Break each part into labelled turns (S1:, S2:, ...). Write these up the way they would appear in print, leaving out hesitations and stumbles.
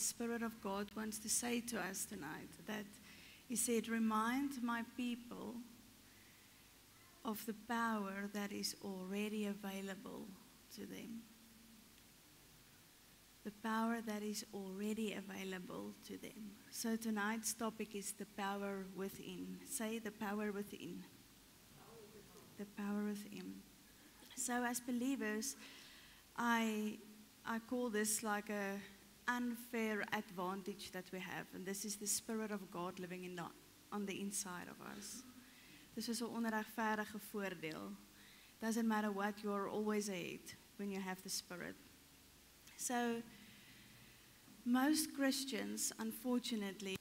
S1: Spirit of God wants to say to us tonight. That He said, remind my people of the power that is already available to them. The power that is already available to them. So tonight's topic is the power within. Say the power within. The power within. So as believers, I call this like a unfair advantage that we have. And this is the Spirit of God living on the inside of us. This is 'n onregverdige voordeel. Doesn't matter what, you are always ahead when you have the Spirit. So, most Christians, unfortunately,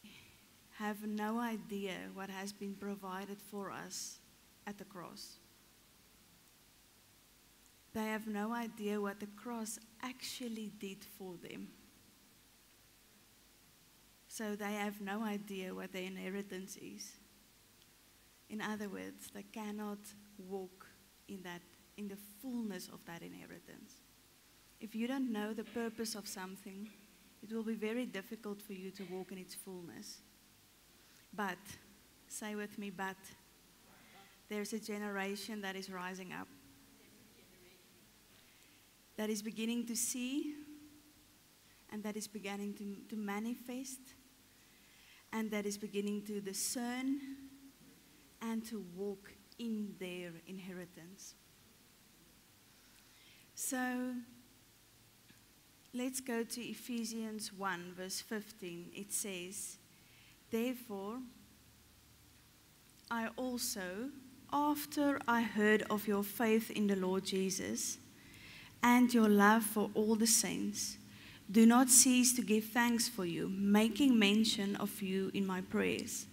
S1: have no idea what has been provided for us at the cross. They have no idea what the cross actually did for them. So they have no idea what their inheritance is. In other words, they cannot walk in the fullness of that inheritance. If you don't know the purpose of something, it will be very difficult for you to walk in its fullness. But, say with me, but, there's a generation that is rising up, that is beginning to see, and that is beginning to manifest, and that is beginning to discern and to walk in their inheritance. So, let's go to Ephesians 1, verse 15. It says, therefore, I also, after I heard of your faith in the Lord Jesus and your love for all the saints, do not cease to give thanks for you, making mention of you in my prayers,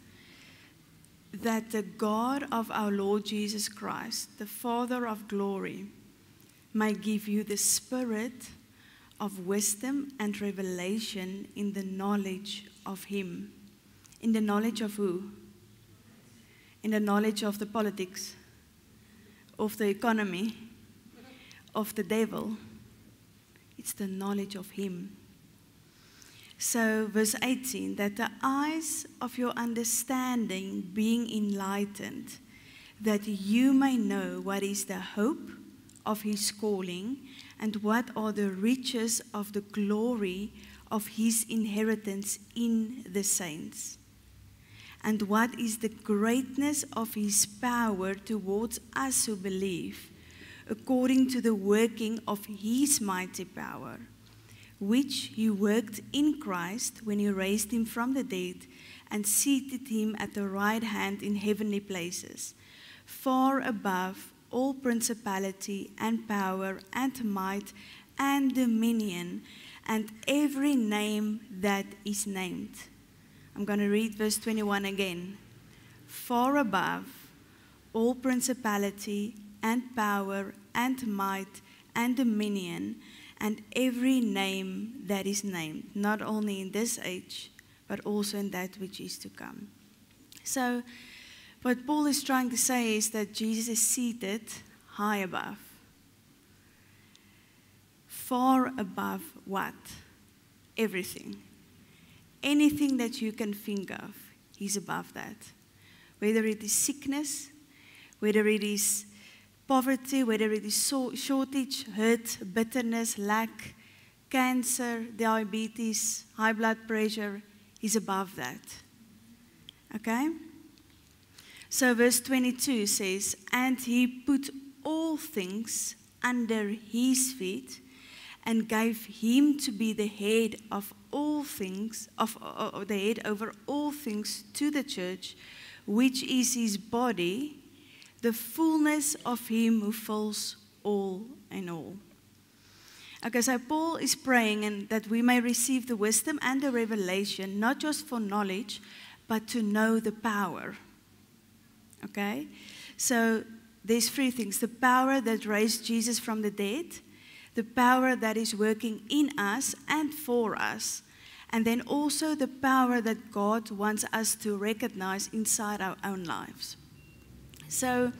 S1: that the God of our Lord Jesus Christ, the Father of glory, may give you the spirit of wisdom and revelation in the knowledge of Him. In the knowledge of who? In the knowledge of the politics, of the economy, of the devil. It's the knowledge of Him. So, verse 18, that the eyes of your understanding being enlightened, that you may know what is the hope of His calling, and what are the riches of the glory of His inheritance in the saints, and what is the greatness of His power towards us who believe, according to the working of His mighty power, which He worked in Christ when He raised Him from the dead and seated Him at the right hand in heavenly places, far above all principality and power and might and dominion and every name that is named. I'm going to read verse 21 again. Far above all principality and power and might and dominion and every name that is named, not only in this age, but also in that which is to come. So, what Paul is trying to say is that Jesus is seated high above. Far above what? Everything. Anything that you can think of, He's above that. Whether it is sickness, whether it is poverty, whether it is shortage, hurt, bitterness, lack, cancer, diabetes, high blood pressure, He's above that. Okay? So verse 22 says, and He put all things under His feet and gave Him to be the head of all things, the head over all things to the church, which is His body, the fullness of Him who fills all in all. Okay, so Paul is praying and that we may receive the wisdom and the revelation, not just for knowledge, but to know the power. Okay, so there's three things. The power that raised Jesus from the dead, the power that is working in us and for us, and then also the power that God wants us to recognize inside our own lives. So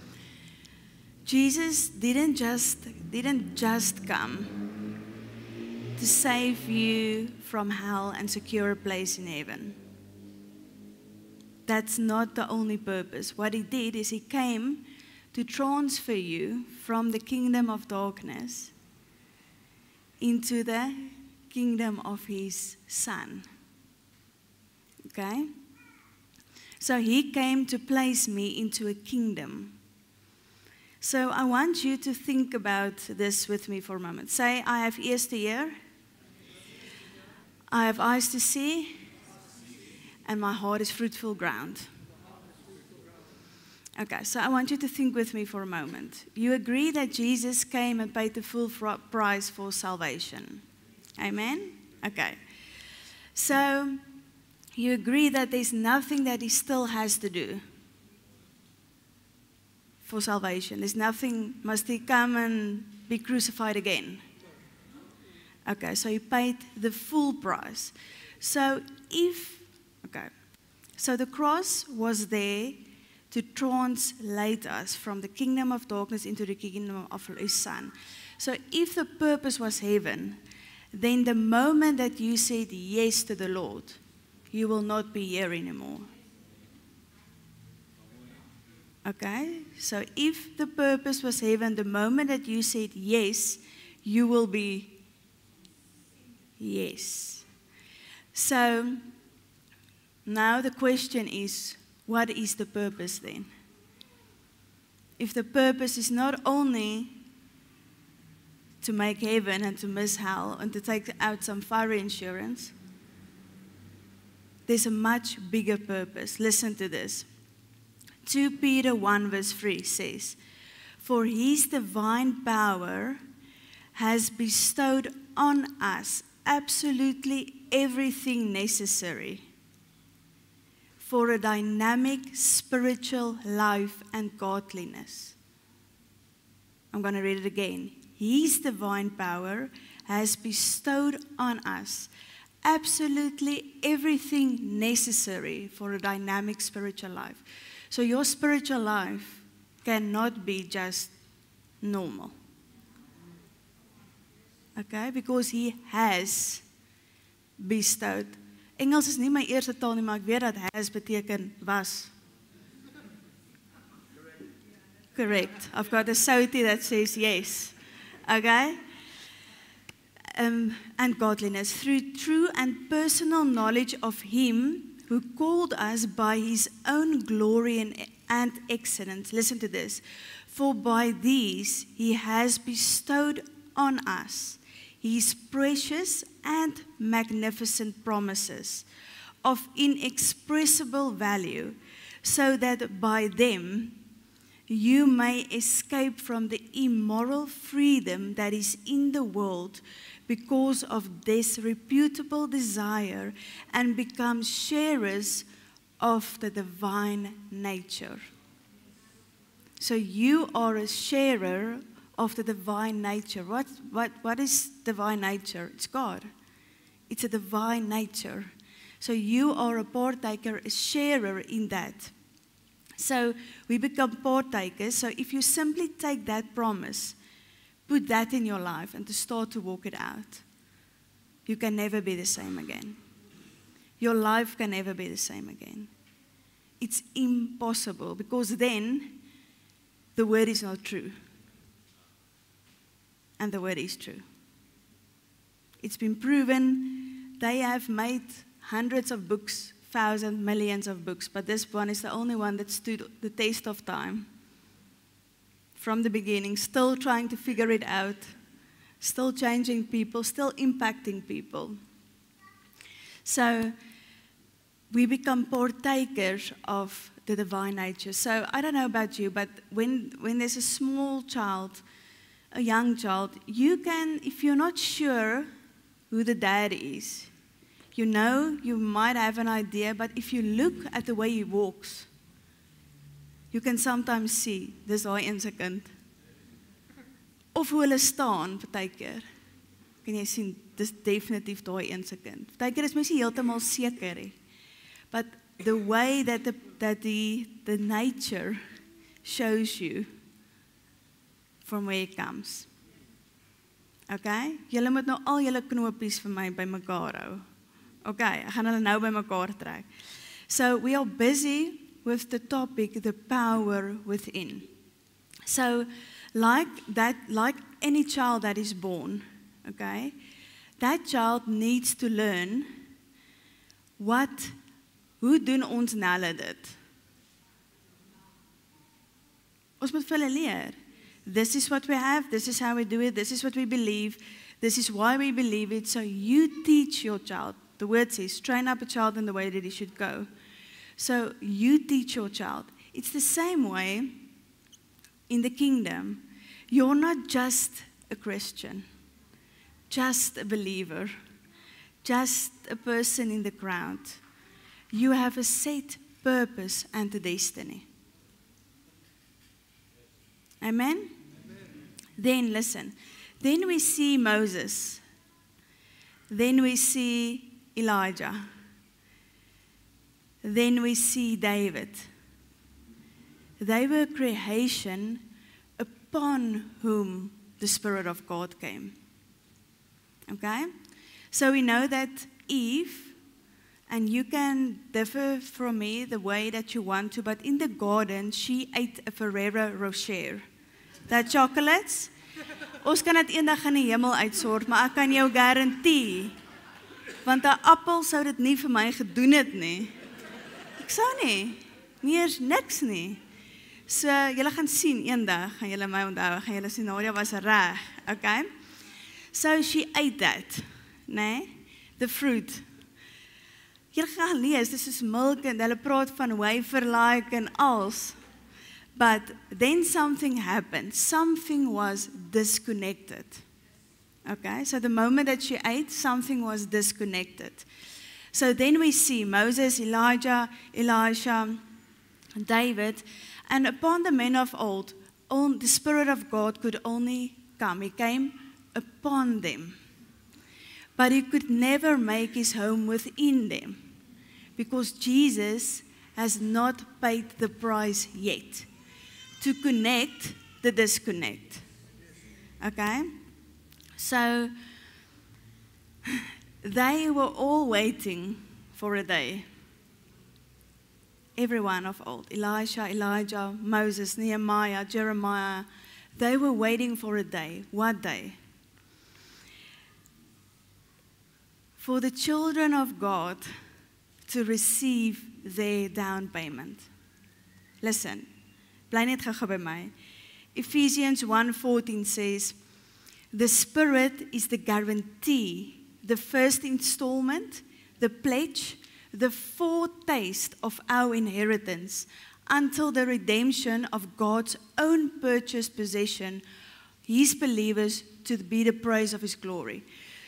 S1: Jesus didn't just come to save you from hell and secure a place in heaven. That's not the only purpose. What he did is he came to transfer you from the kingdom of darkness into the kingdom of his Son. Okay? So he came to place me into a kingdom. So I want you to think about this with me for a moment. Say, I have ears to hear, I have eyes to see, and my heart is fruitful ground. Okay, so I want you to think with me for a moment. You agree that Jesus came and paid the full price for salvation. Amen? Okay. So you agree that there's nothing that he still has to do for salvation. There's nothing, must he come and be crucified again? Okay, so he paid the full price. So so the cross was there to translate us from the kingdom of darkness into the kingdom of his Son. So if the purpose was heaven, then the moment that you said yes to the Lord, you will not be here anymore. Okay? So if the purpose was heaven, the moment that you said yes, you will be yes. So now the question is, what is the purpose then? If the purpose is not only to make heaven and to miss hell and to take out some fire insurance, there's a much bigger purpose. Listen to this. 2 Peter 1 verse 3 says, "For his divine power has bestowed on us absolutely everything necessary for a dynamic spiritual life and godliness." I'm going to read it again. His divine power has bestowed on us absolutely everything necessary for a dynamic spiritual life. So your spiritual life cannot be just normal. Okay? Because he has bestowed. Engels is nie my eerste taal nie, maar ek weet dat has beteken was. Correct. I've got a sautie that says yes. Okay? And godliness, through true and personal knowledge of him who called us by his own glory and excellence. Listen to this. For by these he has bestowed on us his precious and magnificent promises of inexpressible value, so that by them you may escape from the immoral freedom that is in the world because of disreputable desire, and become sharers of the divine nature. So you are a sharer of the divine nature. What is divine nature? It's God. It's a divine nature. So you are a partaker, a sharer in that. So we become partakers. So if you simply take that promise, put that in your life and to start to walk it out, you can never be the same again. Your life can never be the same again. It's impossible, because then the word is not true. And the word is true. It's been proven. They have made hundreds of books, thousands, millions of books, but this one is the only one that stood the test of time. From the beginning, still trying to figure it out, still changing people, still impacting people. So we become partakers of the divine nature. So I don't know about you, but when there's a small child, a young child, you can, if you're not sure who the dad is, you know, you might have an idea, but if you look at the way he walks, you can sometimes see, dis daai een se kind. Of hoe hulle staan, partykeer. Kan jy sien, dis definitief daai een se kind. Partykeer is mens nie heeltemal seker nie. But the way that the nature shows you from where it comes. Okay? Julle moet nou al julle knopies vir my bymekaar hou. Okay, ek gaan hulle nou bymekaar trek. So we are busy with the topic, the power within. So like any child that is born, okay, that child needs to learn hoe doen ons Nelle dit? Ons moet vir hulle leer. This is what we have, this is how we do it, this is what we believe, this is why we believe it. So you teach your child. The word says, train up a child in the way that he should go. So you teach your child. It's the same way in the kingdom. You're not just a Christian, just a believer, just a person in the crowd. You have a set purpose and a destiny. Amen? Amen? Then listen. Then we see Moses. Then we see Elijah. Then we see David. They were creation upon whom the Spirit of God came. Okay? So we know that Eve, and you can differ from me the way that you want to, but in the garden, she ate a Ferrero Rocher. That chocolates, ons kan dit eendag in die hemel uitsort, maar ek kan jou garantie, want 'n appel sou dit nie vir my gedoen het nie. Ek sou nie eers niks nie. So, julle gaan sien eendag, gaan julle my onthou, gaan julle sien, Nadia was reg, okay? So she ate that, né? The fruit. Julle gaan lees, dis is milk en hulle praat van wafer-like en als. But then something happened. Something was disconnected. Okay, so the moment that she ate, something was disconnected. So then we see Moses, Elijah, Elisha, David, and upon the men of old, the Spirit of God could only come. He came upon them. But he could never make his home within them, because Jesus has not paid the price yet to connect the disconnect. Okay? So, they were all waiting for a day. Everyone of old, Elisha, Elijah, Moses, Nehemiah, Jeremiah, they were waiting for a day. What day? For the children of God to receive their down payment. Listen, bly net gou by my. Ephesians 1:14 says, the Spirit is the guarantee, the first installment, the pledge, the foretaste of our inheritance until the redemption of God's own purchased possession, his believers, to be the praise of his glory.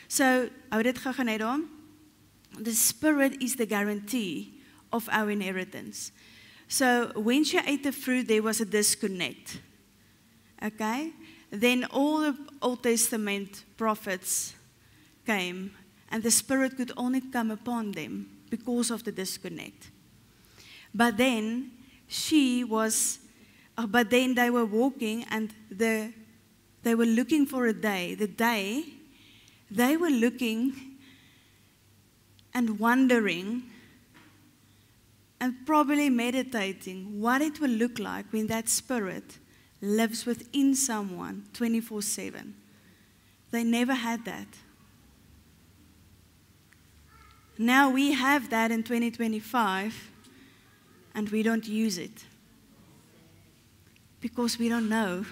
S1: So, hou dit gou net aan. The Spirit is the guarantee of our inheritance. So, when she ate the fruit, there was a disconnect. Okay? Then all the Old Testament prophets came, and the Spirit could only come upon them because of the disconnect. But then they were walking, and they were looking for a day. The day they were looking and wondering and probably meditating what it will look like when that Spirit lives within someone 24/7. They never had that. Now we have that in 2025, and we don't use it because we don't know.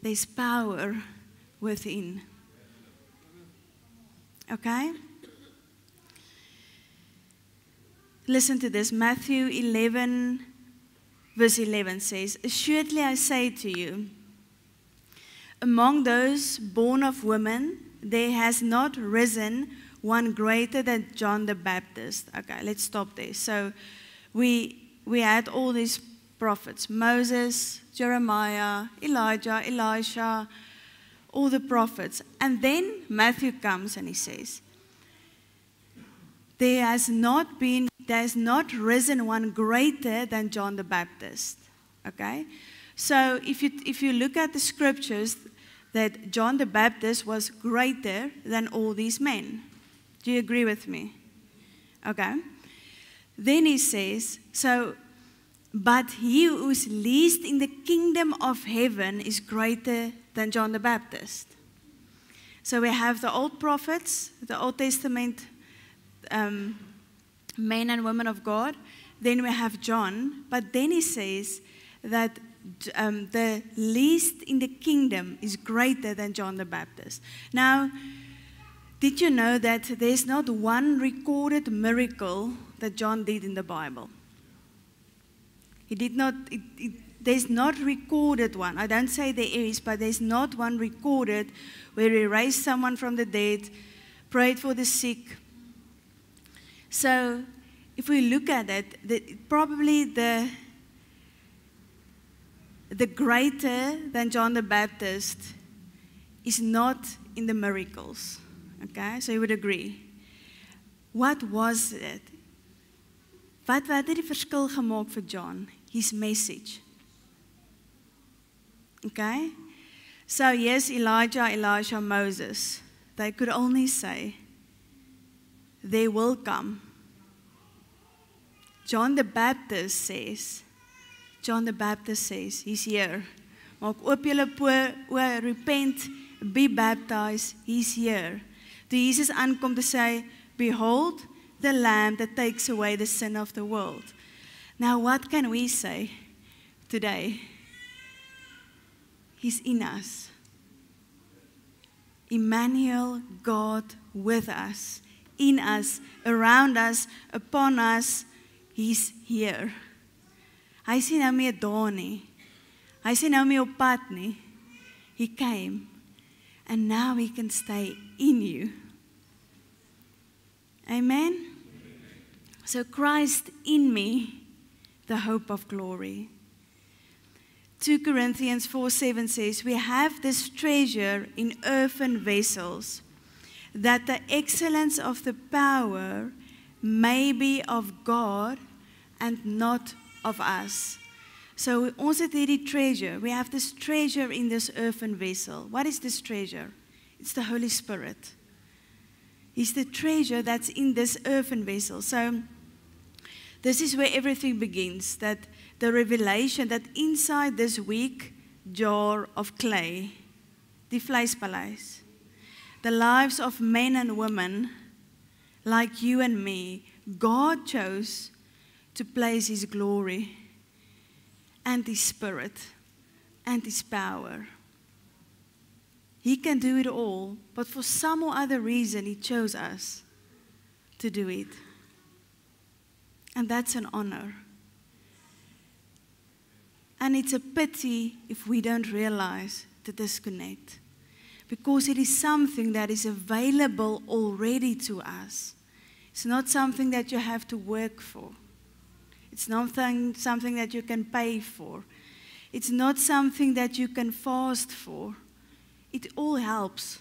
S1: There's power within. Okay? Listen to this. Matthew 11, verse 11 says, assuredly I say to you, among those born of women, there has not risen one greater than John the Baptist. Okay, let's stop there. So we had all these prophets, Moses, Jeremiah, Elijah, Elisha, all the prophets. And then Matthew comes and he says, there has not risen one greater than John the Baptist. Okay? So if you look at the scriptures, that John the Baptist was greater than all these men. Do you agree with me? Okay. Then he says, but he who is least in the kingdom of heaven is greater than John the Baptist. So we have the old prophets, the Old Testament men and women of God. Then we have John. But then he says that the least in the kingdom is greater than John the Baptist. Now, did you know that there's not one recorded miracle that John did in the Bible? He did not, there's not recorded one. I don't say there is, but there's not one recorded where he raised someone from the dead, prayed for the sick. So, if we look at it, probably the greater than John the Baptist is not in the miracles. Okay, so you would agree. What was it? Wat het die verskil gemaak vir John? His message. Okay? So yes, Elijah, Elisha, Moses, they could only say, they will come. John the Baptist says, he's here. Maak oop julle oë, repent, be baptized, he's here. Toe Jesus aankom te sê, behold, the Lamb that takes away the sin of the world. Now, what can we say today? He's in us. Emmanuel, God with us, in us, around us, upon us, he's here. Hy sien nou meer daar nie. Hy sien nou meer op pad nie. He came, and now he can stay in you. Amen? So Christ in me, the hope of glory. 2 Corinthians 4:7 says, we have this treasure in earthen vessels, that the excellence of the power may be of God and not of us. So ons het hierdie treasure. We have this treasure in this earthen vessel. What is this treasure? It's the Holy Spirit. He's the treasure that's in this earthen vessel. So this is where everything begins, that the revelation that inside this weak jar of clay, die vleispaleis, the lives of men and women like you and me, God chose to place His glory and His Spirit and His power. He can do it all, but for some or other reason, He chose us to do it. And that's an honor. And it's a pity if we don't realize the disconnect, because it is something that is available already to us. It's not something that you have to work for. It's not something that you can pay for. It's not something that you can fast for. It all helps.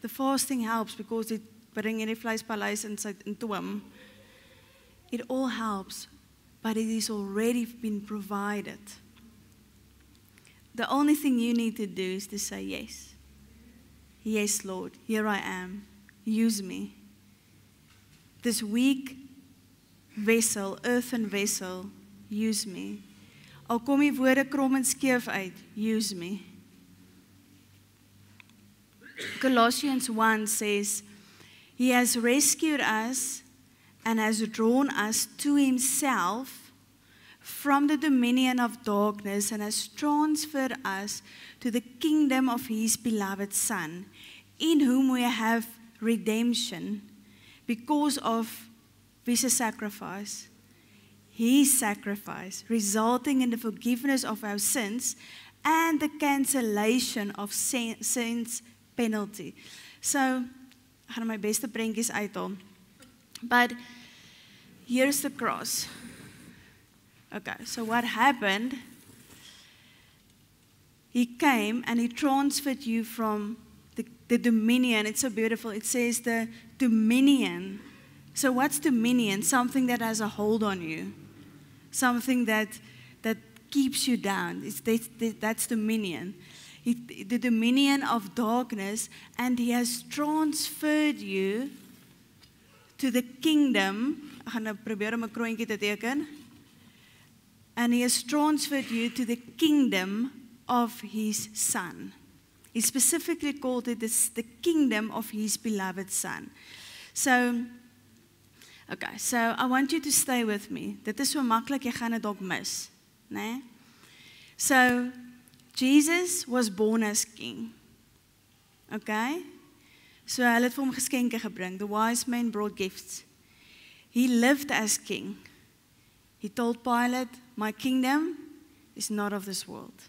S1: The fasting helps because it brings in vleispaleis into Him. It all helps, but it is already been provided. The only thing you need to do is to say yes. Yes, Lord, here I am. Use me. This weak vessel, earthen vessel, use me. Al kom die woorde krom en skeef uit, use me. Colossians 1 says, He has rescued us and has drawn us to Himself from the dominion of darkness and has transferred us to the kingdom of His beloved Son, in whom we have redemption because of His sacrifice. His sacrifice, resulting in the forgiveness of our sins and the cancellation of sins penalty. So, ek gaan my beste prentjies uithaal. But here's the cross. Okay, so what happened? He came and He transferred you from the dominion. It's so beautiful. It says the dominion. So what's dominion? Something that has a hold on you. Something that keeps you down. That's dominion. the dominion of darkness, and He has transferred you to the kingdom. Ek gaan nou probeer om 'n kroontjie te teken. And He has transferred you to the kingdom of His Son. He specifically called it the kingdom of His beloved Son. So, okay, so I want you to stay with me. Dit is so maklik, jy gaan dit dalk mis, né? So, Jesus was born as king. Okay? So hulle het vir hom geskenke gebring. The wise men brought gifts. He lived as king. He told Pilate, my kingdom is not of this world.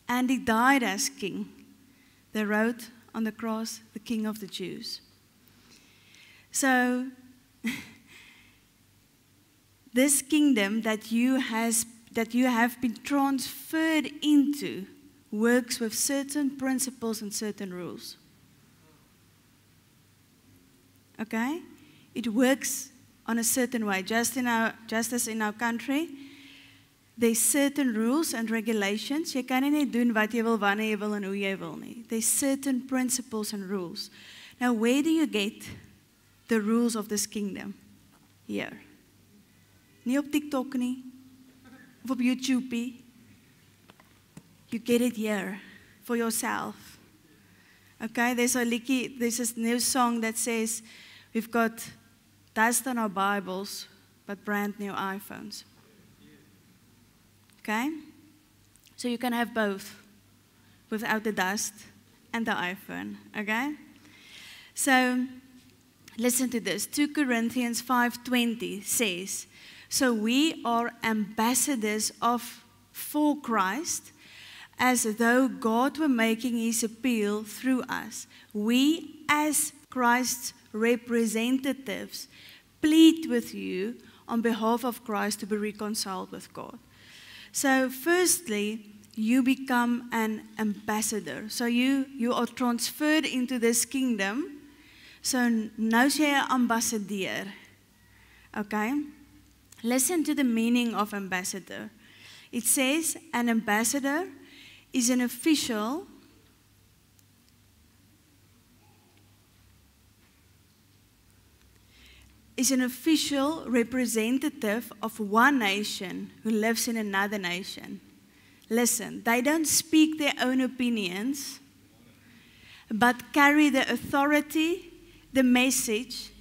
S1: And he died as king. They wrote on the cross, the King of the Jews. So, this kingdom that you have been transferred into works with certain principles and certain rules. Okay? It works on a certain way. Just as in our country, there's certain rules and regulations. Jy kan nie net doen wat jy wil, wanneer jy wil en hoe jy wil nie. There's certain principles and rules. Now, where do you get the rules of this kingdom? Here. Nie op TikTok nie, of op YouTube nie. You get it here for yourself. Okay, there's a new song that says, we've got dust on our Bibles, but brand new iPhones. Okay? So you can have both, without the dust and the iPhone. Okay? So, listen to this. 2 Corinthians 5:20 says, so we are ambassadors for Christ, as though God were making His appeal through us. We, as Christ's representatives, plead with you on behalf of Christ to be reconciled with God. So, firstly, you become an ambassador. So you are transferred into this kingdom. So nou is jy 'n ambassadeur. Okay? Listen to the meaning of ambassador. It says an ambassador is an official representative of one nation who lives in another nation. Listen, they don't speak their own opinions, but carry the authority, the message,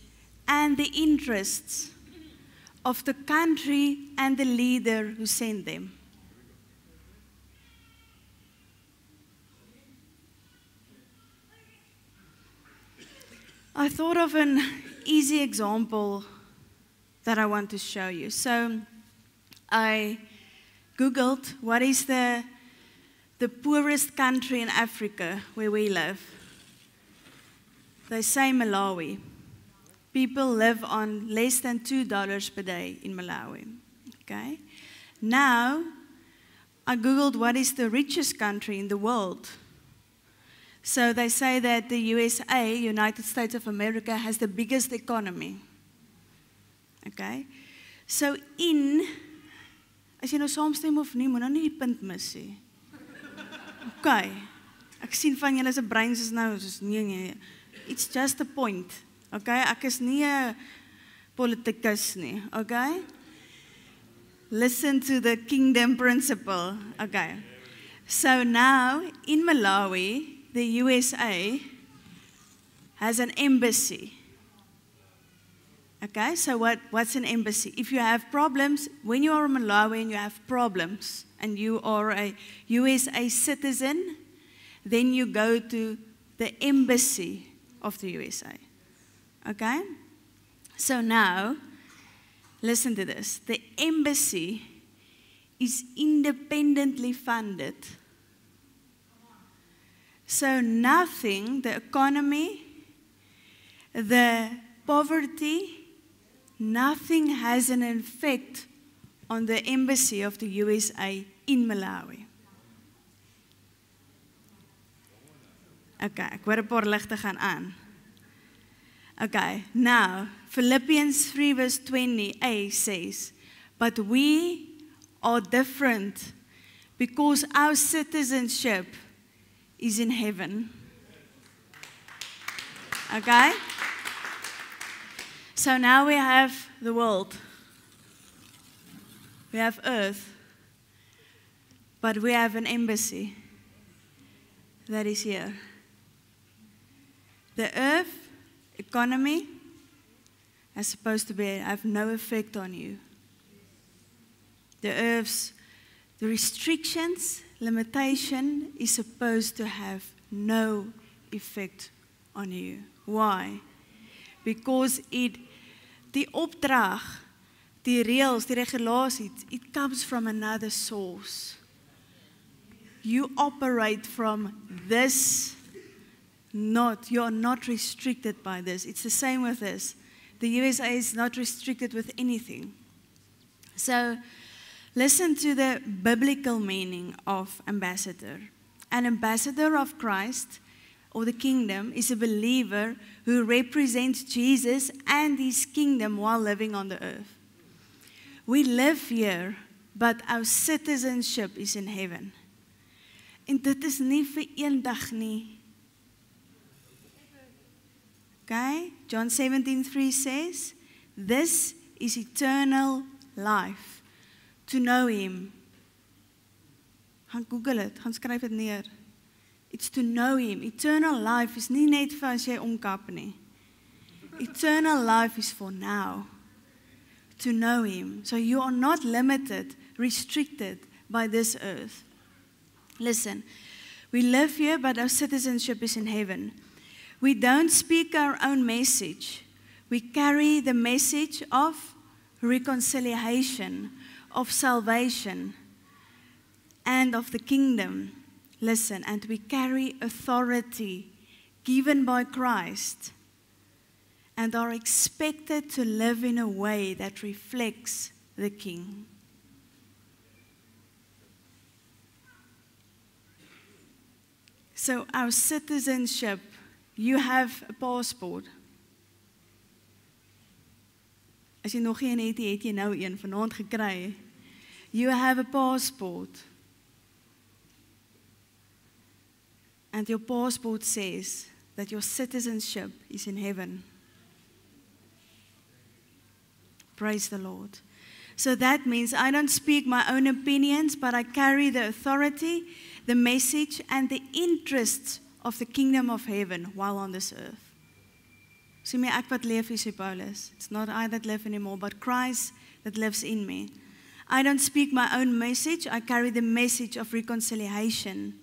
S1: and the interests of the country and the leader who sent them. I thought of an easy example that I want to show you. So I Googled what is the poorest country in Africa where we live. They say Malawi. People live on less than $2 per day in Malawi. Okay? Now, I Googled what is the richest country in the world. So they say that the USA, United States of America, has the biggest economy. Okay? So as jy nou saamstem of nie, moet nou nie die punt mis nie. Okay. Ek sien van julle se breins is nou, soos nee. It's just a point. Okay? Ek is nie 'n politikus nie. Okay? Listen to the kingdom principle. Okay. So now, in Malawi, the USA has an embassy. Okay, so what's an embassy? If you have problems, when you are in Malawi and you have problems, and you are a USA citizen, then you go to the embassy of the USA. Okay? So now, listen to this. The embassy is independently funded. So nothing, the economy, the poverty, nothing has an effect on the embassy of the USA in Malawi. Okay, ek hoor 'n paar ligte gaan aan. Okay, now, Philippians 3 verse 20a says, but we are different because our citizenship is in heaven. Okay? So now we have the world. We have earth. But we have an embassy that is here. The earth economy is supposed to have no effect on you. The restrictions, limitation is supposed to have no effect on you. Why? Because die opdrag, die reëls, die regulaties, it comes from another source. You operate from this, you are not restricted by this. It's the same with this. The USA is not restricted with anything. So, listen to the biblical meaning of ambassador. An ambassador of Christ or the kingdom is a believer who represents Jesus and his kingdom while living on the earth. We live here, but our citizenship is in heaven. En dit is nie vir eendag nie. Okay? John 17:3 says, this is eternal life, to know him. Gaan Google het, gaan skryf het neer. It's to know him. Eternal life is nie net vir as jy omkap nie. Eternal life is for now. To know him. So you are not limited, restricted by this earth. Listen, we live here, but our citizenship is in heaven. We don't speak our own message. We carry the message of reconciliation, of salvation, and of the kingdom. Listen, and we carry authority given by Christ and are expected to live in a way that reflects the King. So our citizenship, you have a passport. As jy nog een het jy nou een vanaand gekry. You have a passport. And your passport says that your citizenship is in heaven. Praise the Lord. So that means I don't speak my own opinions, but I carry the authority, the message, and the interests of the kingdom of heaven while on this earth. Sê my ek wat leef, sê Paulus. It's not I that live anymore, but Christ that lives in me. I don't speak my own message, I carry the message of reconciliation.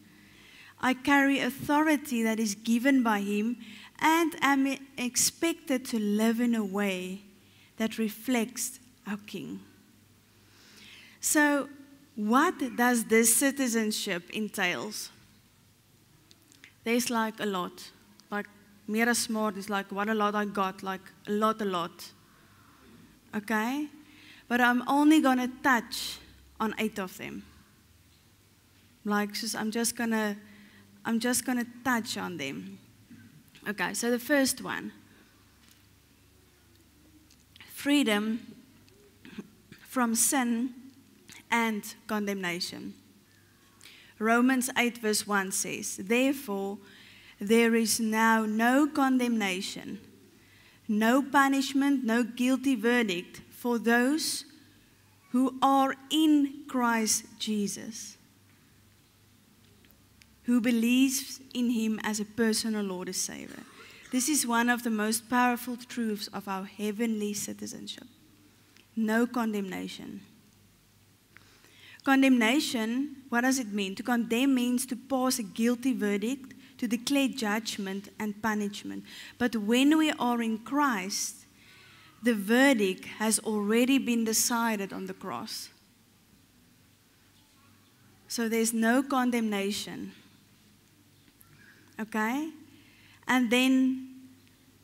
S1: I carry authority that is given by him and am expected to live in a way that reflects our King. So, what does this citizenship entails? There's like a lot. Like, meer as smart is like, what a lot I got, like a lot. Okay? But I'm only going to touch on 8 of them. Like, I'm just going to touch on them. Okay, so the first one. Freedom from sin and condemnation. Romans 8 verse 1 says, therefore, there is now no condemnation, no punishment, no guilty verdict for those who are in Christ Jesus, who believes in him as a personal Lord and Savior. This is one of the most powerful truths of our heavenly citizenship. No condemnation. Condemnation, what does it mean? To condemn means to pass a guilty verdict, to declare judgment and punishment. But when we are in Christ, the verdict has already been decided on the cross. So there's no condemnation. Okay? And then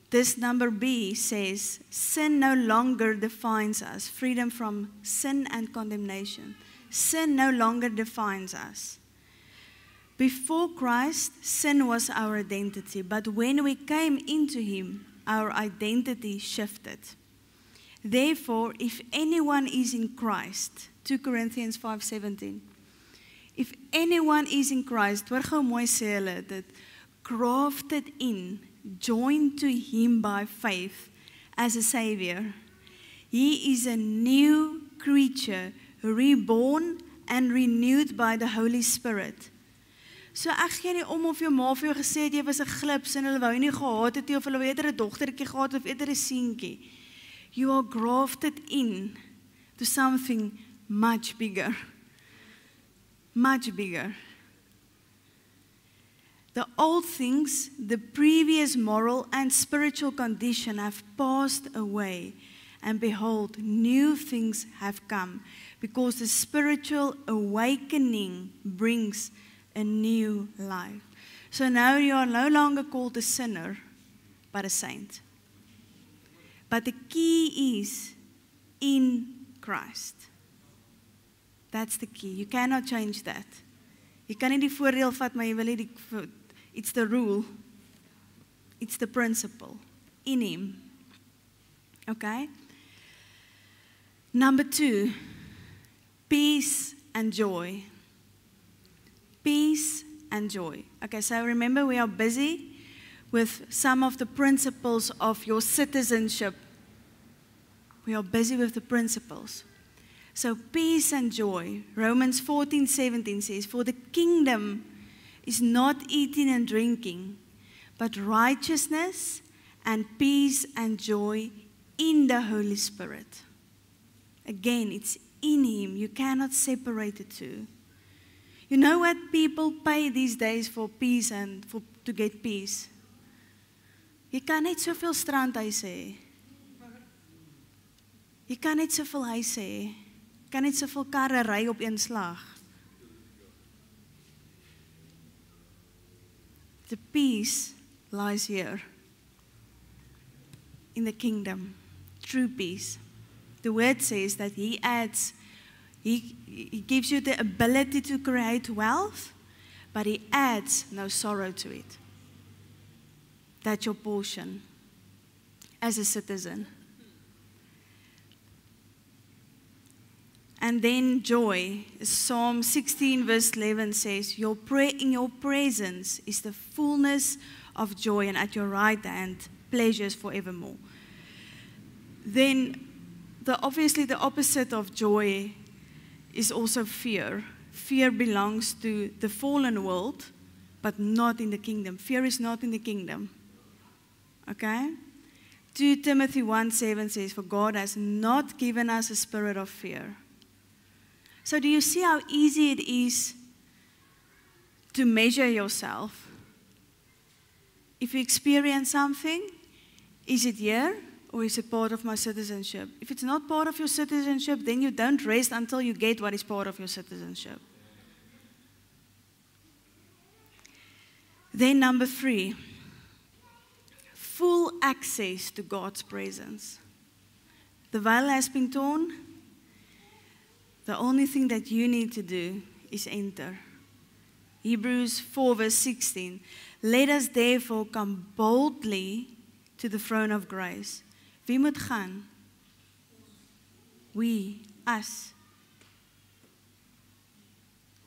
S1: this number B says, sin no longer defines us. Freedom from sin and condemnation. Sin no longer defines us. Before Christ, sin was our identity. But when we came into him, our identity shifted. Therefore, if anyone is in Christ, 2 Corinthians 5:17, If anyone is in Christ, hoor gou mooi sê hulle dit, grafted in, joined to him by faith as a savior. He is a new creature, reborn and renewed by the Holy Spirit. So ek gee nie om of jou ma vir jou gesê het, jy was 'n glips en hulle wou nie gehad het nie, of hulle wou eerder 'n dogtertjie gehad of eerder 'n seentjie. You are grafted in to something much bigger. Much bigger. The old things, the previous moral and spiritual condition have passed away, and behold, new things have come, because the spiritual awakening brings a new life. So now you are no longer called a sinner, but a saint. But the key is in Christ. That's the key. You cannot change that. You kan nie die voordeel vat, maar jy wil nie die, it's the rule. It's the principle. In him. Okay? Number 2, peace and joy. Peace and joy. Okay, so remember we are busy with some of the principles of your citizenship. We are busy with the principles. So peace and joy. Romans 14:17 says, for the kingdom is not eating and drinking, but righteousness and peace and joy in the Holy Spirit. Again, it's in him. You cannot separate the two. You know what people pay these days for peace and to get peace? Jy kan net soveel strandhuise hê. Jy kan net soveel huise hê. Jy kan net soveel karre ry op een slag. The peace lies here. In the kingdom. True peace. The word says that he adds, he gives you the ability to create wealth, but he adds no sorrow to it. That's your portion as a citizen. And then joy. Psalm 16 verse 11 says, in your presence is the fullness of joy, and at your right hand pleasures forevermore. Then obviously the opposite of joy is also fear. Fear belongs to the fallen world, but not in the kingdom. Fear is not in the kingdom. Okay? 2 Timothy 1:7 says, for God has not given us a spirit of fear. So do you see how easy it is to measure yourself? If you experience something, is it here? Or is it part of my citizenship? If it's not part of your citizenship, then you don't rest until you get what is part of your citizenship. Then number 3, full access to God's presence. The veil has been torn. The only thing that you need to do is enter. Hebrews 4 verse 16. Let us therefore come boldly to the throne of grace. Wie moet gaan? We, us.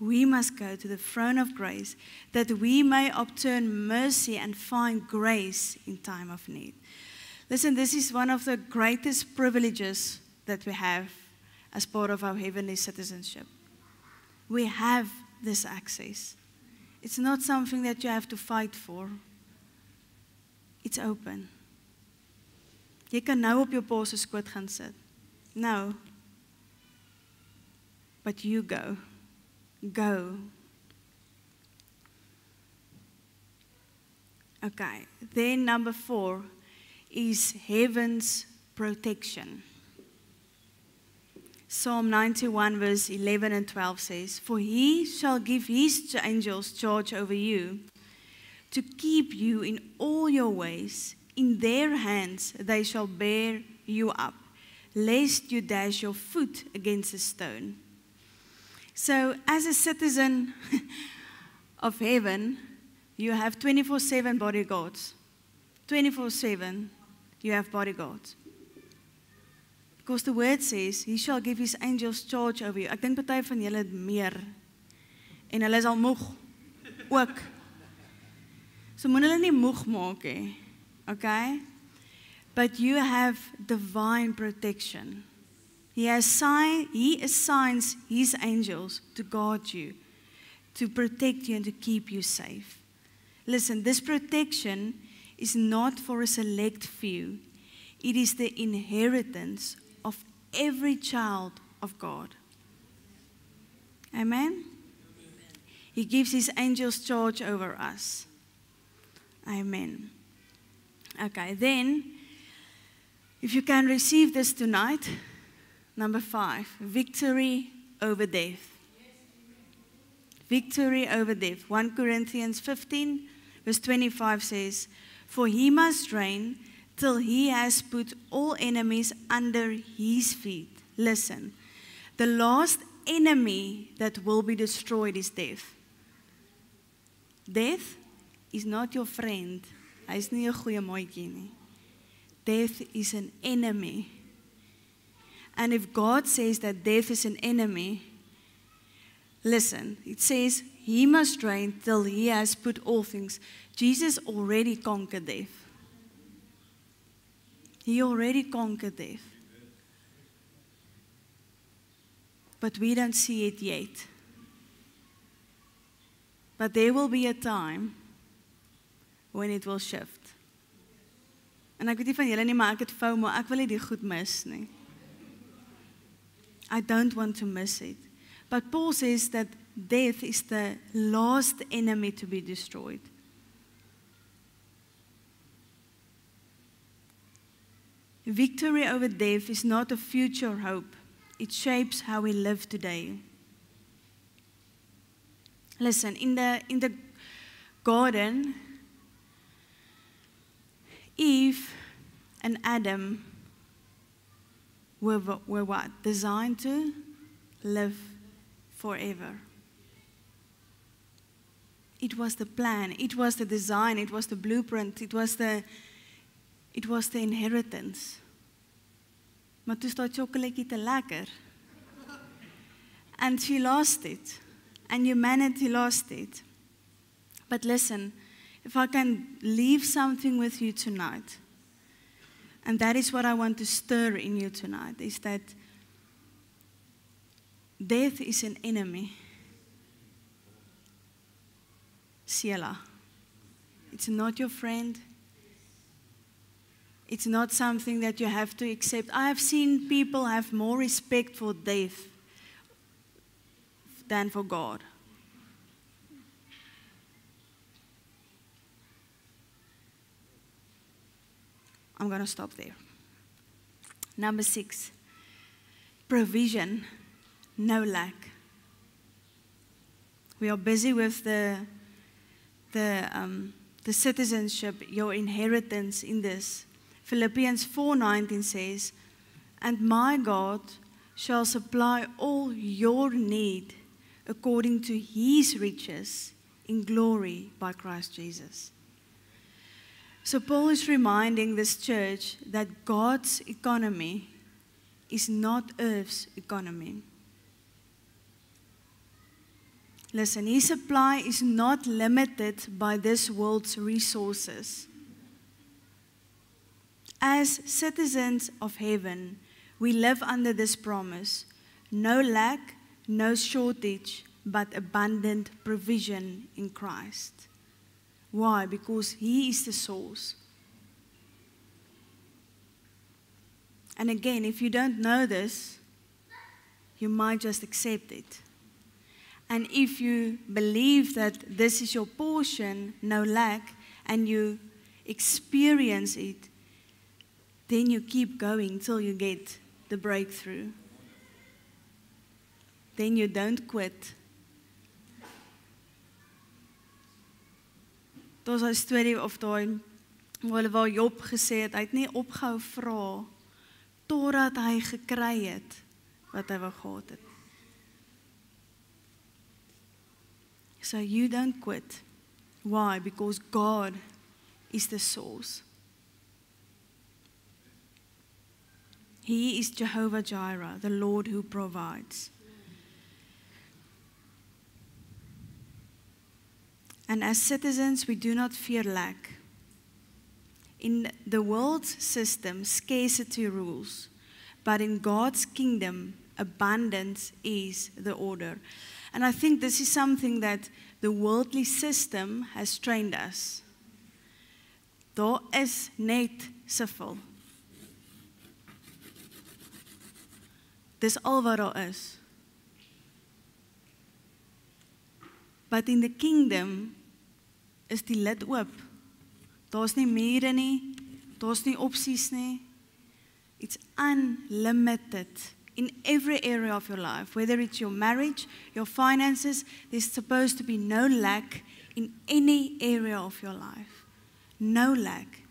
S1: We must go to the throne of grace that we may obtain mercy and find grace in time of need. Listen, this is one of the greatest privileges that we have as part of our heavenly citizenship. We have this access. It's not something that you have to fight for. It's open. Jy kan nou op jou pa se skoot gaan sit. Nou. But you go. Go. Okay. Then number 4 is heaven's protection. Psalm 91 verse 11 and 12 says, for he shall give his angels charge over you to keep you in all your ways. In their hands they shall bear you up, lest you dash your foot against a stone. So as a citizen of heaven, you have 24/7 bodyguards. 24/7 you have bodyguards. Because the word says, he shall give his angels charge over you. Ek dink party van julle het meer. En hulle is al moeg ook. So moet hulle nie moeg maak hê. Okay? But you have divine protection. He assigns his angels to guard you, to protect you and to keep you safe. Listen, this protection is not for a select few. It is the inheritance of every child of God. Amen? He gives his angels charge over us. Amen. Okay, then, if you can receive this tonight, number 5, victory over death. Victory over death. 1 Corinthians 15, verse 25 says, "For he must reign till he has put all enemies under his feet." Listen, the last enemy that will be destroyed is death. Death is not your friend. Hy is nie 'n goeie maatjie nie. Death is an enemy. And if God says that death is an enemy, listen, it says he must reign till he has put all things. Jesus already conquered death. He already conquered death. But we don't see it yet. But there will be a time when it will shift. En ek weet nie van julle nie, maar ek het FOMO, ek wil nie die goed mis nie. I don't want to miss it. But Paul says that death is the last enemy to be destroyed. Victory over death is not a future hope. It shapes how we live today. Listen, in the garden, Eve and Adam were what? Designed to live forever. It was the plan, it was the design, it was the blueprint, it was the inheritance. Maar toe is daai chocolaatjie te lekker. And she lost it. And humanity lost it. But listen, if I can leave something with you tonight, and that is what I want to stir in you tonight, is that death is an enemy. Selah. It's not your friend. It's not something that you have to accept. I have seen people have more respect for death than for God. I'm going to stop there. Number 6, provision, no lack. We are busy with the citizenship, your inheritance in this. Philippians 4:19 says, "And my God shall supply all your need according to his riches in glory by Christ Jesus." So Paul is reminding this church that God's economy is not Earth's economy. Listen, his supply is not limited by this world's resources. As citizens of heaven, we live under this promise: no lack, no shortage, but abundant provision in Christ. Why? Because he is the source. And again, if you don't know this, you might just accept it. And if you believe that this is your portion, no lack, and you experience it, then you keep going till you get the breakthrough. Then you don't quit. Daar's 'n storie of daai waar Job gesê het, hy het nie opgehou vra totdat hy gekry het wat hy wou gehad het. So you don't quit. Why? Because God is the source. He is Jehovah Jireh, the Lord who provides. And as citizens, we do not fear lack. In the world's system, scarcity rules. But in God's kingdom, abundance is the order. And I think this is something that the worldly system has trained us. Daar is net soveel. Dis al wat daar is. But in the kingdom is die lid oop. Daar's nie mure nie, daar's nie opsies nie. It's unlimited in every area of your life. Whether it's your marriage, your finances, there's supposed to be no lack in any area of your life. No lack.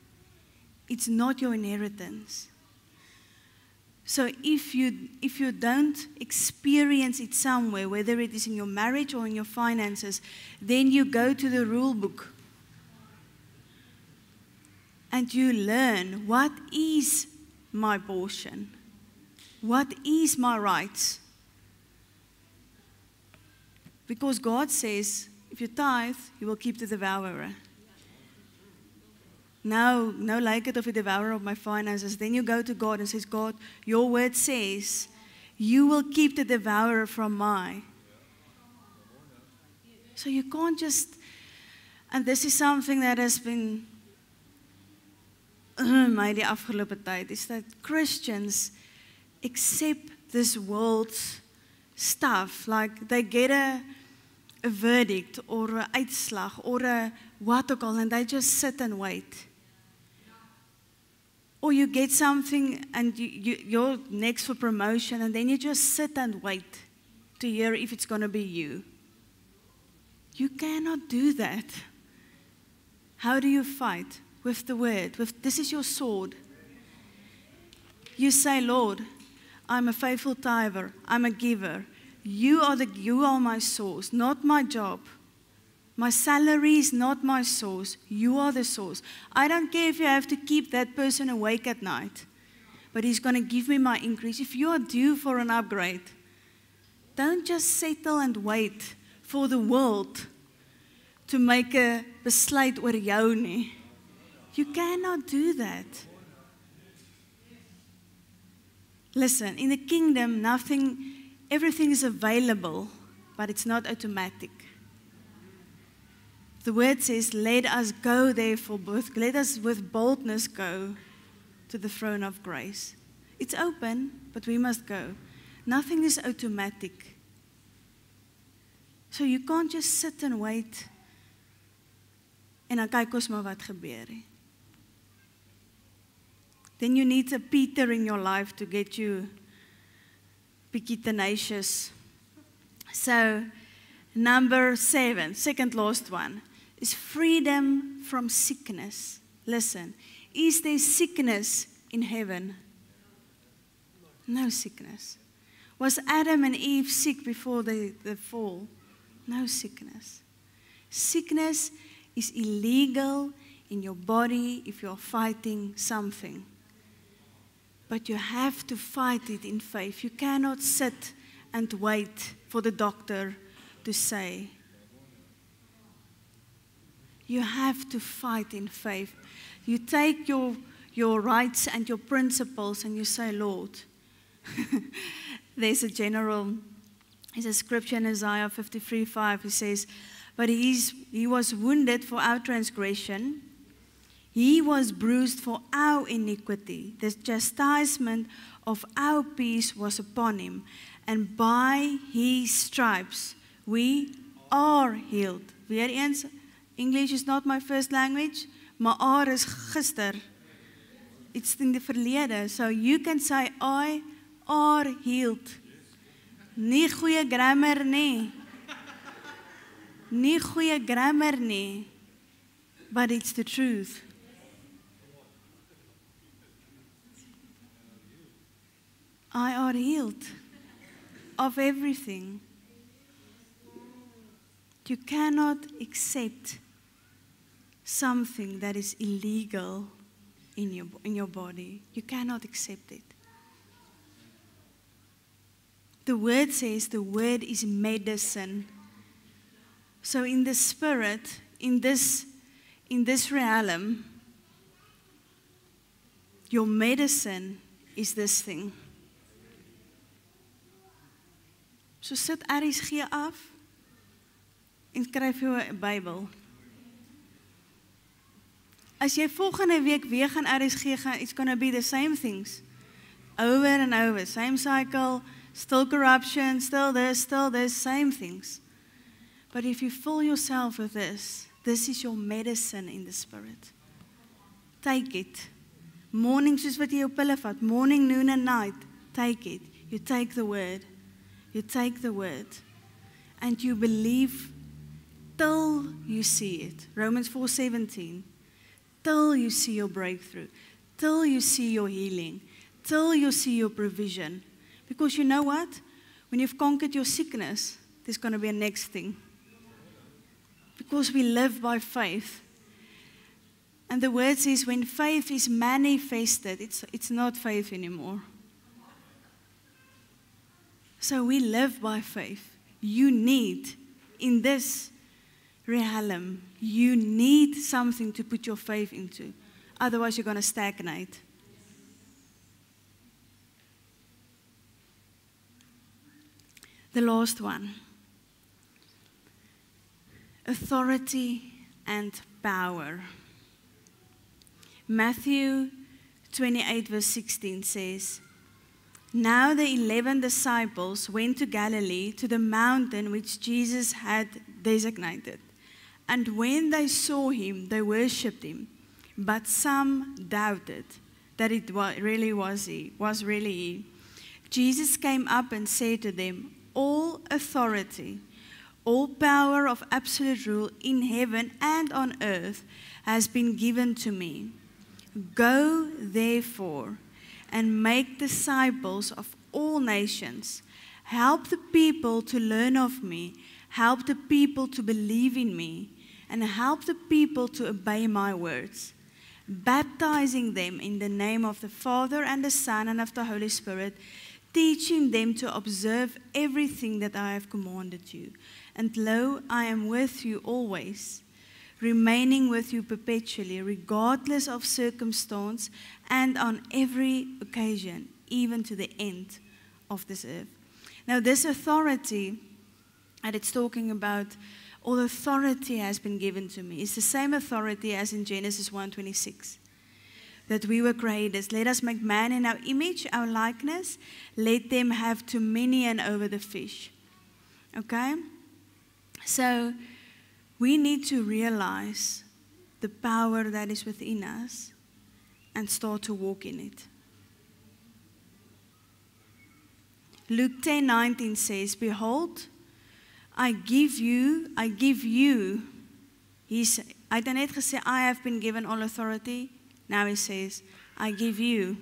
S1: It's not your inheritance. So if you don't experience it somewhere, whether it is in your marriage or in your finances, then you go to the rule book and you learn what is my portion, what is my rights. Because God says, if you tithe, you will keep the devourer. No, like it of the devourer of my finances. Then you go to God and says, God, your word says, you will keep the devourer from my. So you can't just, and this is something that has been my die afgelope tyd, is that Christians accept this world's stuff, like they get a verdict or an uitslag or a what ook al, and they just sit and wait. Or you get something and you're next for promotion, and then you just sit and wait to hear if it's going to be you. You cannot do that. How do you fight? With the word. This is your sword. You say, Lord, I'm a faithful tither. I'm a giver. You are my source, not my job. My salary is not my source. You are the source. I don't care if you have to keep that person awake at night, but He's going to give me my increase. If you are due for an upgrade, don't just settle and wait for the world to make a besluit oor jou nie. You cannot do that. Listen, in the kingdom, everything is available, but it's not automatic. The word says, let us go therefore, let us with boldness go to the throne of grace. It's open, but we must go. Nothing is automatic. So you can't just sit and wait en dan kyk ons maar wat gebeur nie. Then you need a Peter in your life to get you bietjie tenacious. So, number 7, second last one, is freedom from sickness. Listen, is there sickness in heaven? No sickness. Was Adam and Eve sick before the fall? No sickness. Sickness is illegal in your body if you're fighting something. But you have to fight it in faith. You cannot sit and wait for the doctor to say. You have to fight in faith. You take your rights and your principles and you say, Lord, there's a scripture in Isaiah 53:5. He says, but he was wounded for our transgression. He was bruised for our iniquity. The chastisement of our peace was upon him. And by his stripes we are healed. Weer eens, English is not my first language. Maar are is gister. It's in the verlede. So you can say, I are healed. Nie goeie grammar nie. Nie goeie grammar nie. But it's the truth. I are healed of everything. You cannot accept something that is illegal in your body. You cannot accept it. The word says the word is medicine. So in the spirit, in this realm, your medicine is this thing. So sit RSG af en skryf jou 'n Bybel. As jy volgende week weer gaan RSG gaan, it's going to be the same things. Over and over, same cycle, still corruption, still this, same things. But if you fill yourself with this is your medicine in the spirit. Take it. Morning, soos wat jy jou pille vat, morning, noon and night, take it. You take the word. You take the word. And you believe till you see it. Romans 4:17. Till you see your breakthrough. Till you see your healing. Till you see your provision. Because you know what? When you've conquered your sickness, there's going to be a next thing. Because we live by faith. And the word says when faith is manifested, it's not faith anymore. So we live by faith. You need, in this realm, you need something to put your faith into. Otherwise, you're going to stagnate. The last one. Authority and power. Matthew 28 verse 16 says, Now the 11 disciples went to Galilee, to the mountain which Jesus had designated. And when they saw him, they worshipped him. But some doubted that it really was he. Jesus came up and said to them, All authority, all power of absolute rule in heaven and on earth has been given to me. Go, therefore, and make disciples of all nations. Help the people to learn of me. Help the people to believe in me. And help the people to obey my words. Baptizing them in the name of the Father and the Son and of the Holy Spirit, teaching them to observe everything that I have commanded you. And lo, I am with you always, remaining with you perpetually, regardless of circumstance and on every occasion, even to the end of this earth. Now, this authority that it's talking about, all authority has been given to me. It's the same authority as in Genesis 1:26. That we were created. Let us make man in our image, our likeness. Let them have dominion over the fish. Okay? So, we need to realize the power that is within us and start to walk in it. Luke 10:19 says, Behold, I give you. Hy het net gesê, I have been given all authority. Now he says, I give you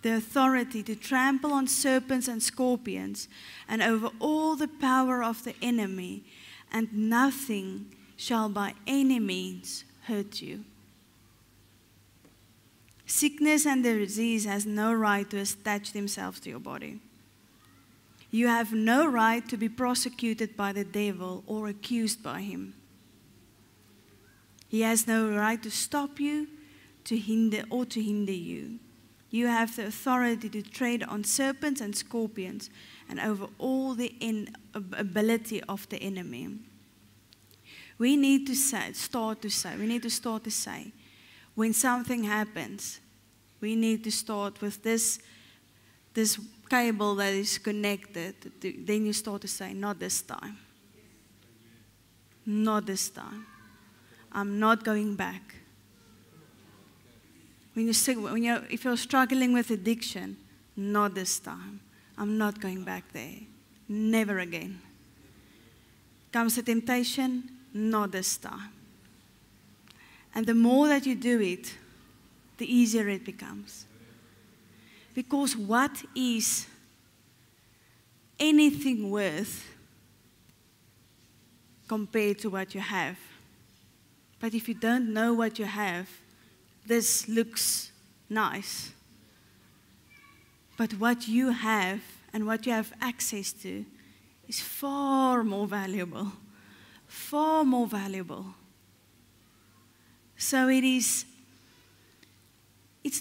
S1: the authority to trample on serpents and scorpions and over all the power of the enemy, and nothing shall by any means hurt you. Sickness and disease has no right to attach themselves to your body. You have no right to be prosecuted by the devil or accused by him. He has no right to stop you, to hinder you. You have the authority to tread on serpents and scorpions and over all the ability of the enemy. We need to start to say, when something happens, we need to start with this cable that is connected. Then you start to say, not this time. Not this time. I'm not going back. If you're struggling with addiction, not this time. I'm not going back there. Never again. Comes the temptation, not this time. And the more that you do it, the easier it becomes. Because what is anything worth compared to what you have? But if you don't know what you have, this looks nice. But what you have and what you have access to is far more valuable, far more valuable. So it's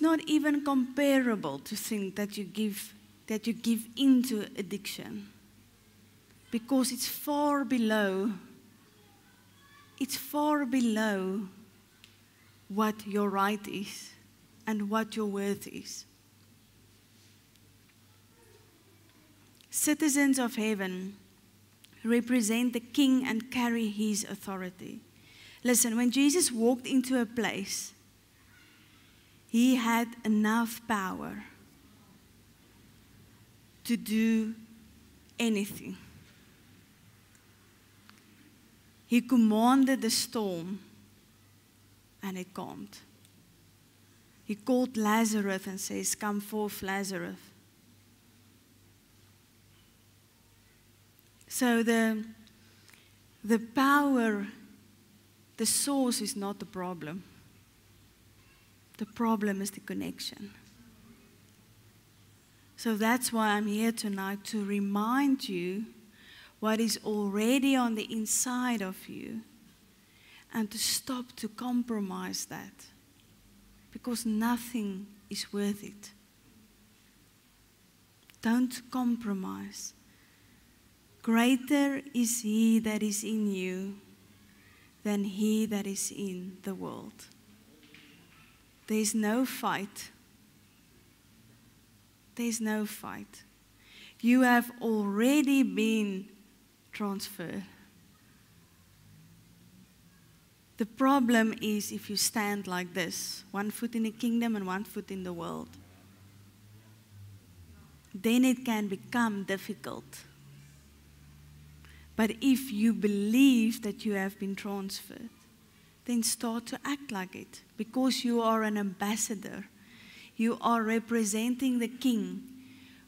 S1: not even comparable to think that you give into addiction, because it's far below what your right is and what your worth is. Citizens of heaven represent the King and carry his authority. Listen, when Jesus walked into a place, he had enough power to do anything. He commanded the storm, and it calmed. He called Lazarus and says, "Come forth, Lazarus." So the power, the source is not the problem. The problem is the connection. So that's why I'm here tonight, to remind you what is already on the inside of you, and to stop to compromise that, because nothing is worth it. Don't compromise. Greater is he that is in you than he that is in the world. There is no fight. There is no fight. You have already been transferred. The problem is if you stand like this, one foot in the kingdom and one foot in the world, then it can become difficult. But if you believe that you have been transferred, then start to act like it, because you are an ambassador. You are representing the King.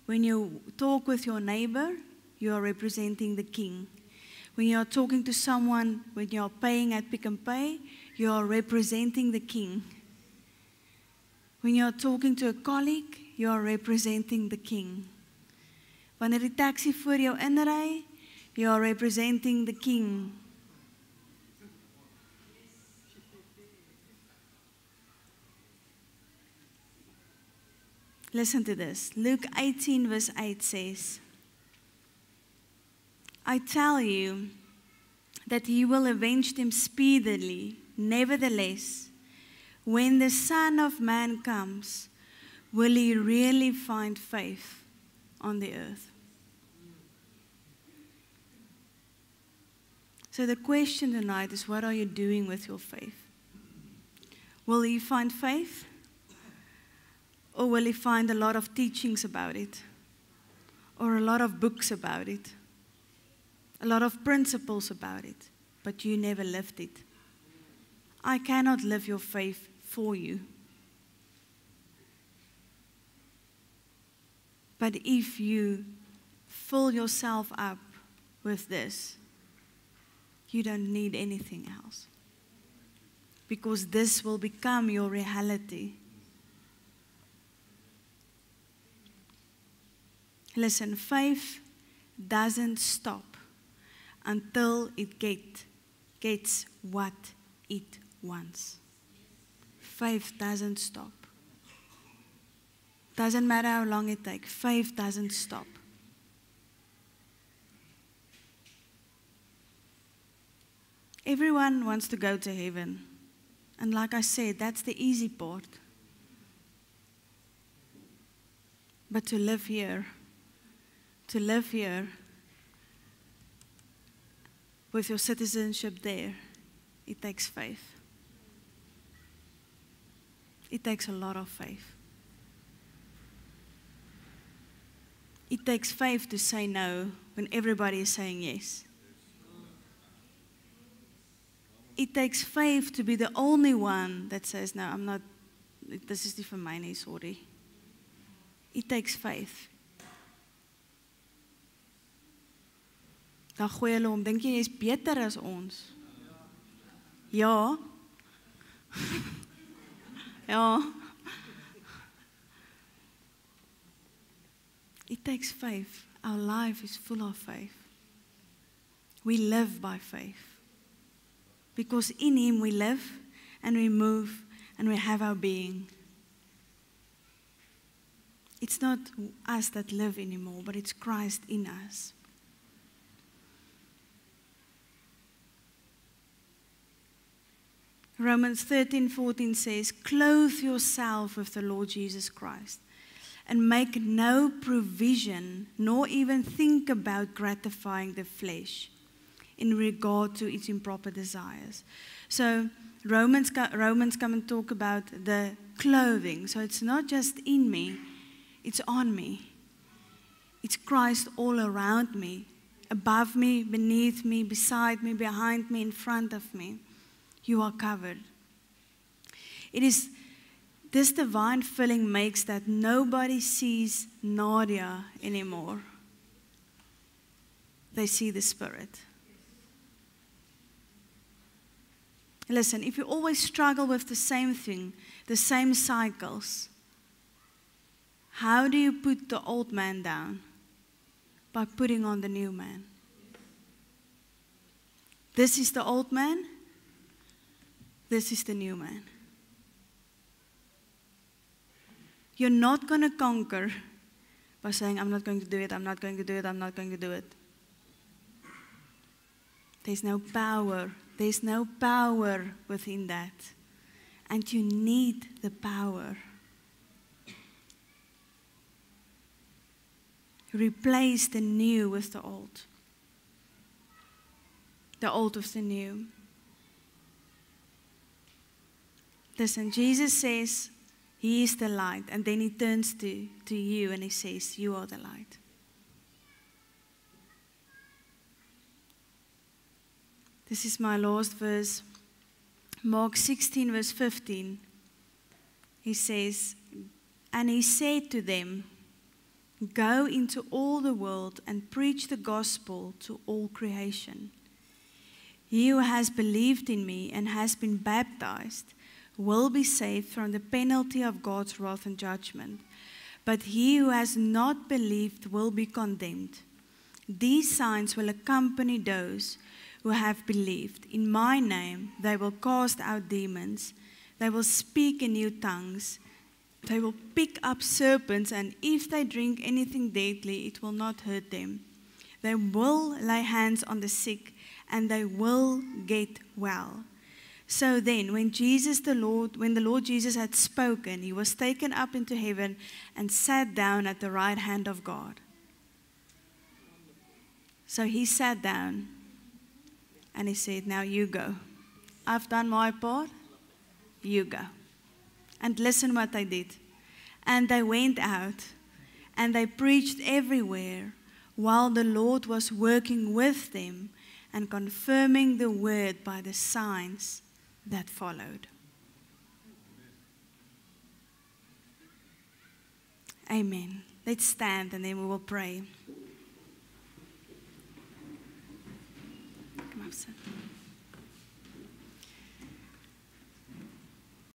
S1: When you talk with your neighbor, you are representing the King. When you are talking to someone, when you are paying at Pick n Pay, you are representing the King. When you are talking to a colleague, you are representing the King. Wanneer die taxi voor jou inry, you are representing the King. Listen to this. Luke 18 verse 8 says, "I tell you that he will avenge them speedily. Nevertheless, when the Son of Man comes, will he really find faith on the earth?" So the question tonight is, what are you doing with your faith? Will he find faith? Or will he find a lot of teachings about it? Or a lot of books about it? A lot of principles about it? But you never lived it. I cannot live your faith for you. But if you fill yourself up with this, you don't need anything else. Because this will become your reality. Listen, faith doesn't stop until it gets what it wants. Faith doesn't stop. Doesn't matter how long it takes. Faith doesn't stop. Everyone wants to go to heaven. And like I said, that's the easy part. But to live here with your citizenship there, it takes faith. It takes a lot of faith. It takes faith to say no when everybody is saying yes. It takes faith to be the only one that says, no, I'm not, this is nie vir my nie, sorry. It takes faith. Dan gooi hulle om, dink jy is beter as ons? Ja. Ja. It takes faith. Our life is full of faith. We live by faith. because in him we live and we move and we have our being. It's not us that live anymore, but it's Christ in us. Romans 13:14 says, clothe yourself with the Lord Jesus Christ and make no provision, nor even think about gratifying the flesh in regard to its improper desires. So Romans come and talk about the clothing. So it's not just in me, it's on me. It's Christ all around me, above me, beneath me, beside me, behind me, in front of me. You are covered. It is this divine filling makes that nobody sees Nadia anymore. They see the Spirit. Listen, if you always struggle with the same thing, the same cycles, how do you put the old man down? By putting on the new man. This is the old man. This is the new man. You're not going to conquer by saying, I'm not going to do it, I'm not going to do it, I'm not going to do it. There's no power. There's no power within that. And you need the power. Replace the new with the old. The old with the new. Listen, Jesus says he is the light, and then he turns to you and he says, you are the light. This is my last verse. Mark 16, verse 15. He says, and he said to them, go into all the world and preach the gospel to all creation. He who has believed in me and has been baptized will be saved from the penalty of God's wrath and judgment. But he who has not believed will be condemned. These signs will accompany those who have believed. In my name they will cast out demons. They will speak in new tongues. They will pick up serpents, and if they drink anything deadly, it will not hurt them. They will lay hands on the sick, and they will get well. So then, when the Lord Jesus had spoken, he was taken up into heaven and sat down at the right hand of God. So he sat down and he said, now you go. I've done my part, you go. And listen what they did. And they went out and they preached everywhere while the Lord was working with them and confirming the word by the signs that followed. Amen. Let's stand and then we will pray. Come up, son.